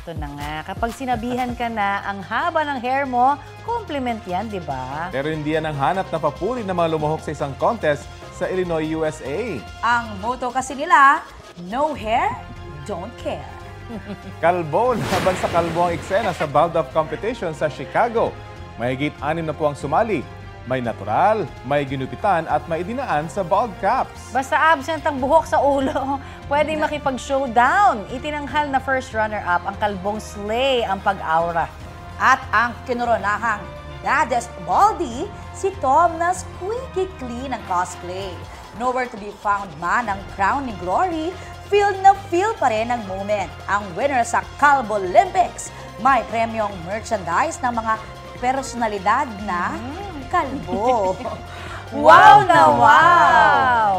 Eto na nga, kapag sinabihan ka na ang haba ng hair mo, compliment yan, di ba? Pero hindi yan ang hanap na papuri na mga lumuhok sa isang contest sa Illinois, USA. Ang motto kasi nila, no hair, don't care. Kalbo, laban sa kalbo ang eksena sa Bald Off Competition sa Chicago. Mahigit 6 na po ang sumali. May natural, may ginupitan at may dinaan sa bald caps. Basta absent ang buhok sa ulo, pwedeng makipag-showdown. Itinanghal na first runner-up ang kalbong Slay ang pag-aura. At ang kinuronahang baddest baldy, si Tom na squeaky clean ang cosplay. Nowhere to be found man ang crown ni Glory, feel na feel pa rin ang moment. Ang winner sa Calvo Olympics, may premyong merchandise ng mga personalidad na kalbo. Wow na wow!